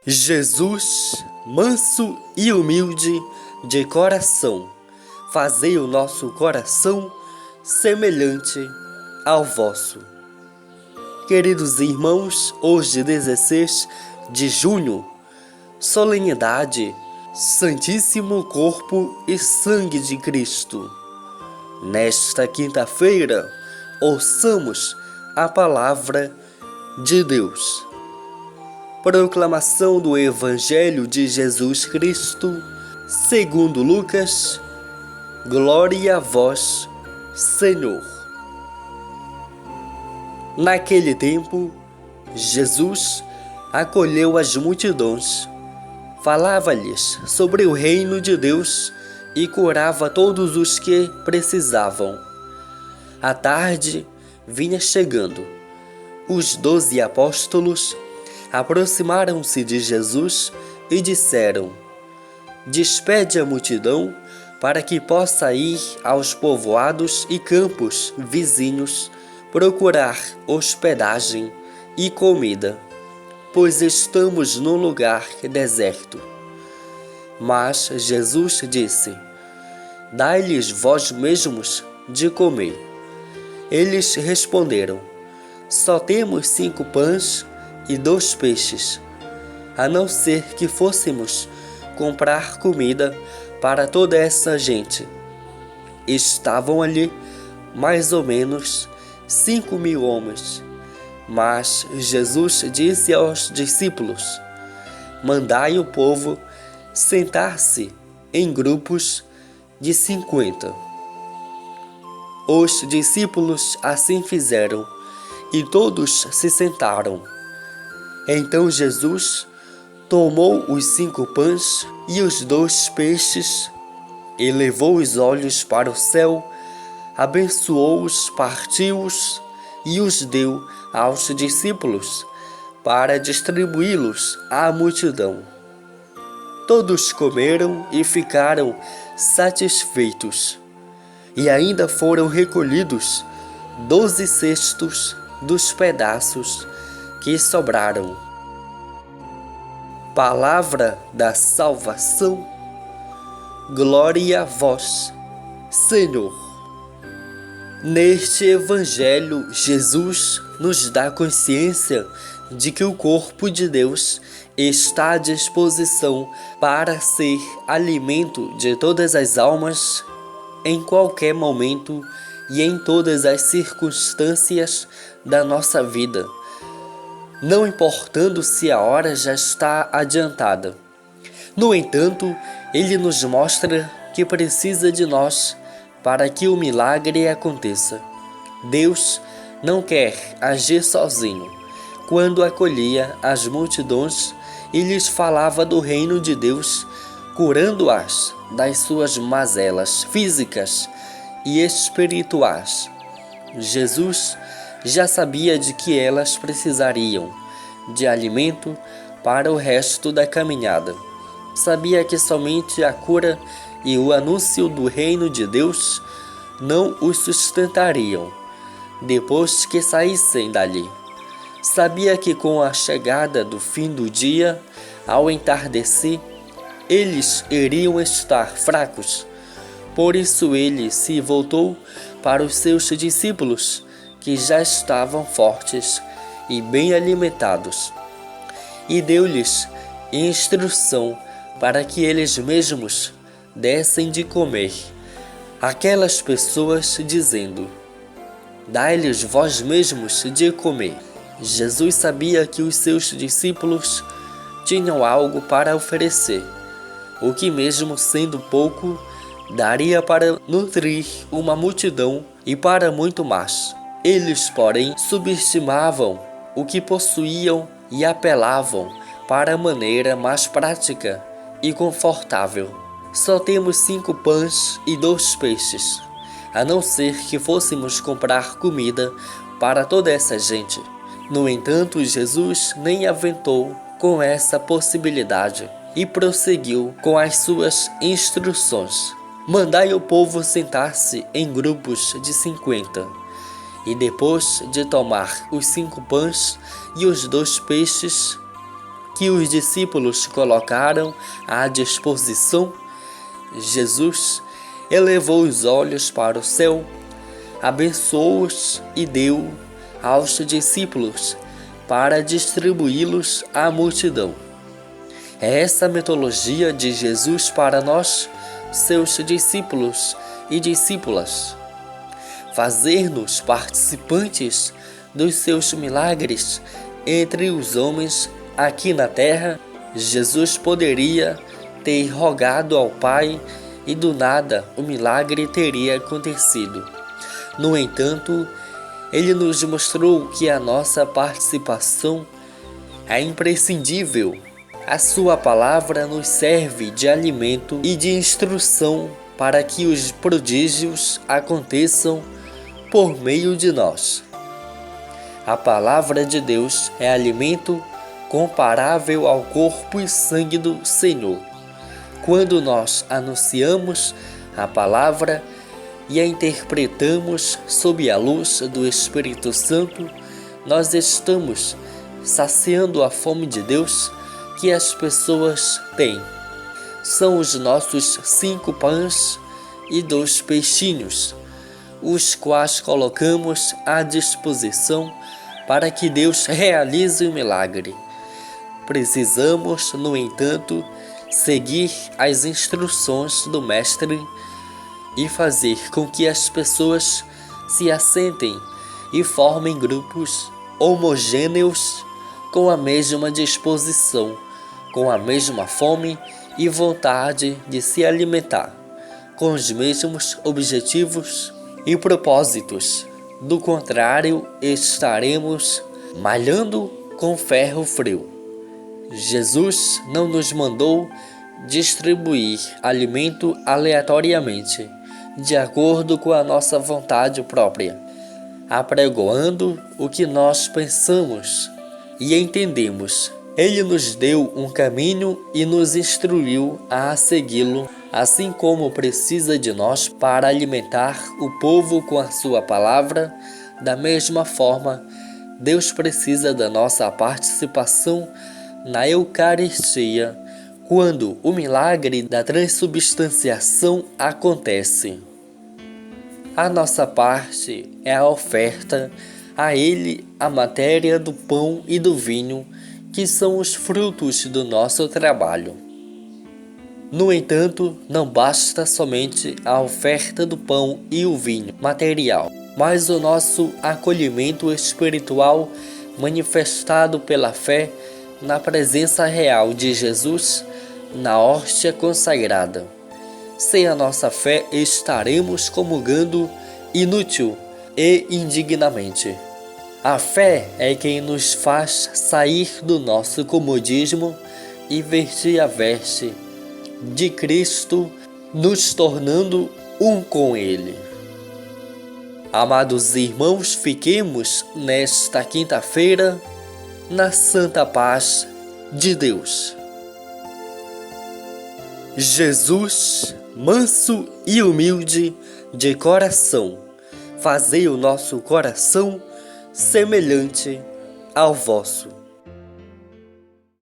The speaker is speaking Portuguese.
Jesus, manso e humilde de coração, fazei o nosso coração semelhante ao vosso. Queridos irmãos, hoje 16 de junho, solenidade, Santíssimo Corpo e Sangue de Cristo. Nesta quinta-feira, ouçamos a palavra de Deus. Proclamação do Evangelho de Jesus Cristo, segundo Lucas. Glória a vós, Senhor. Naquele tempo, Jesus acolheu as multidões, falava-lhes sobre o reino de Deus e curava todos os que precisavam. A tarde vinha chegando. Os 12 apóstolos aproximaram-se de Jesus e disseram: Despede a multidão para que possa ir aos povoados e campos vizinhos procurar hospedagem e comida, pois estamos num lugar deserto. Mas Jesus disse: Dai-lhes vós mesmos de comer. Eles responderam: Só temos 5 pães e 2 peixes, a não ser que fôssemos comprar comida para toda essa gente. Estavam ali mais ou menos 5.000 homens. Mas Jesus disse aos discípulos: Mandai o povo sentar-se em grupos de 50. Os discípulos assim fizeram, e todos se sentaram. Então Jesus tomou os 5 pães e os 2 peixes, e levou os olhos para o céu, abençoou-os, partiu-os e os deu aos discípulos para distribuí-los à multidão. Todos comeram e ficaram satisfeitos, e ainda foram recolhidos 12 cestos dos pedaços que sobraram. Palavra da salvação. Glória a vós, Senhor. Neste Evangelho, Jesus nos dá consciência de que o corpo de Deus está à disposição para ser alimento de todas as almas, em qualquer momento e em todas as circunstâncias da nossa vida, não importando se a hora já está adiantada. No entanto, ele nos mostra que precisa de nós para que o milagre aconteça. Deus não quer agir sozinho. Quando acolhia as multidões e lhes falava do reino de Deus, curando-as das suas mazelas físicas e espirituais, Jesus já sabia de que elas precisariam de alimento para o resto da caminhada. Sabia que somente a cura e o anúncio do reino de Deus não os sustentariam depois que saíssem dali. Sabia que com a chegada do fim do dia, ao entardecer, eles iriam estar fracos. Por isso ele se voltou para os seus discípulos, que já estavam fortes e bem alimentados, e deu-lhes instrução para que eles mesmos dessem de comer aquelas pessoas, dizendo: Dai-lhes vós mesmos de comer. Jesus sabia que os seus discípulos tinham algo para oferecer, o que, mesmo sendo pouco, daria para nutrir uma multidão e para muito mais. Eles, porém, subestimavam o que possuíam e apelavam para a maneira mais prática e confortável. Só temos 5 pães e 2 peixes, a não ser que fôssemos comprar comida para toda essa gente. No entanto, Jesus nem aventou com essa possibilidade e prosseguiu com as suas instruções. Mandai o povo sentar-se em grupos de 50. E depois de tomar os 5 pães e os 2 peixes, que os discípulos colocaram à disposição, Jesus elevou os olhos para o céu, abençoou-os e deu aos discípulos para distribuí-los à multidão. É essa a metodologia de Jesus para nós, seus discípulos e discípulas. Fazer-nos participantes dos seus milagres entre os homens aqui na terra. Jesus poderia ter rogado ao Pai e do nada o milagre teria acontecido. No entanto, ele nos mostrou que a nossa participação é imprescindível. A sua palavra nos serve de alimento e de instrução para que os prodígios aconteçam por meio de nós. A palavra de Deus é alimento comparável ao corpo e sangue do Senhor. Quando nós anunciamos a palavra e a interpretamos sob a luz do Espírito Santo, nós estamos saciando a fome de Deus que as pessoas têm. São os nossos 5 pães e 2 peixinhos, os quais colocamos à disposição para que Deus realize o milagre. Precisamos, no entanto, seguir as instruções do Mestre e fazer com que as pessoas se assentem e formem grupos homogêneos com a mesma disposição, com a mesma fome e vontade de se alimentar, com os mesmos objetivos e propósitos. Do contrário, estaremos malhando com ferro frio. Jesus não nos mandou distribuir alimento aleatoriamente, de acordo com a nossa vontade própria, apregoando o que nós pensamos e entendemos. Ele nos deu um caminho e nos instruiu a segui-lo, assim como precisa de nós para alimentar o povo com a sua palavra. Da mesma forma, Deus precisa da nossa participação na Eucaristia, quando o milagre da transubstanciação acontece. A nossa parte é a oferta a Ele, a matéria do pão e do vinho, que são os frutos do nosso trabalho. No entanto, não basta somente a oferta do pão e o vinho material, mas o nosso acolhimento espiritual manifestado pela fé na presença real de Jesus na hóstia consagrada. Sem a nossa fé estaremos comungando inútil e indignamente. A fé é quem nos faz sair do nosso comodismo e vestir a veste de Cristo, nos tornando um com Ele. Amados irmãos, fiquemos nesta quinta-feira na santa paz de Deus. Jesus, manso e humilde de coração, fazei o nosso coração semelhante ao vosso.